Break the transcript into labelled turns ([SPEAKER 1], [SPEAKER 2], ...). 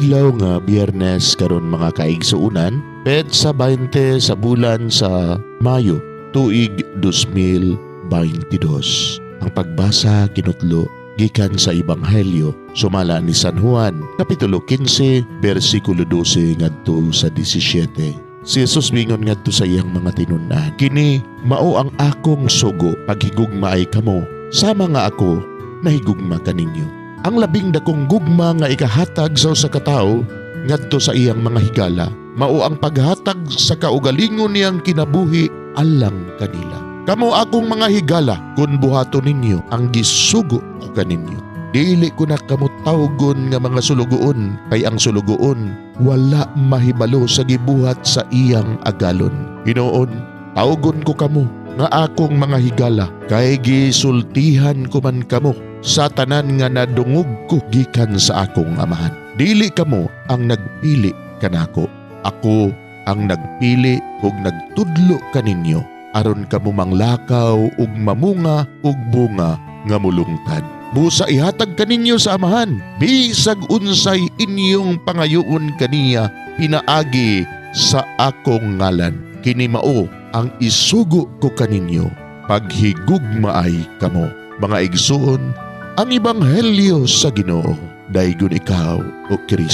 [SPEAKER 1] Adlaw nga Biyernes karon mga kaigsuunan, petsa 20 sa bulan sa Mayo, tuig 2022. Ang pagbasa kinutlo gikan sa Ebanghelyo sumala ni San Juan, kapitulo 15, bersikulo 12 ngadto sa 17. Si Jesus mingon ngadto sa iyang mga tinun-an, "Kini mao ang akong sugo, paghigugmaay kamo, sama nga ako nahigugma kaninyo." Ang labing dakong gugma nga ikahatag sa usa ka tawo ngadto sa iyang mga higala, mao ang paghatag sa kaugalingon niyang kinabuhi alang kanila. Kamo akong mga higala, kun buhaton ninyo ang gisugo ko kaninyo. Dili ko na kamo tawgon nga mga sulugoon, kay ang sulugoon wala mahibalo sa gibuhat sa iyang agalon. Hinoon, tawgon ko kamo nga akong mga higala, kay gisultihan ko man kamo sa tanan nga nadungog ko gikan sa akong amahan. Dili kamo ang nagpili kanako, ako ang nagpili ug nagtudlo kaninyo, aron kamo manglakaw ug mamunga ug bunga nga mulungtad. Busa ihatag kaninyo sa amahan, bisag unsay inyong pangayoon kaniya, pinaagi sa akong ngalan. Kini mao ang isugo ko kaninyo, paghigugmaay kamo. Mga igsuon, ang Ebanghelyo sa Ginoo, daygon ikaw o Kristo.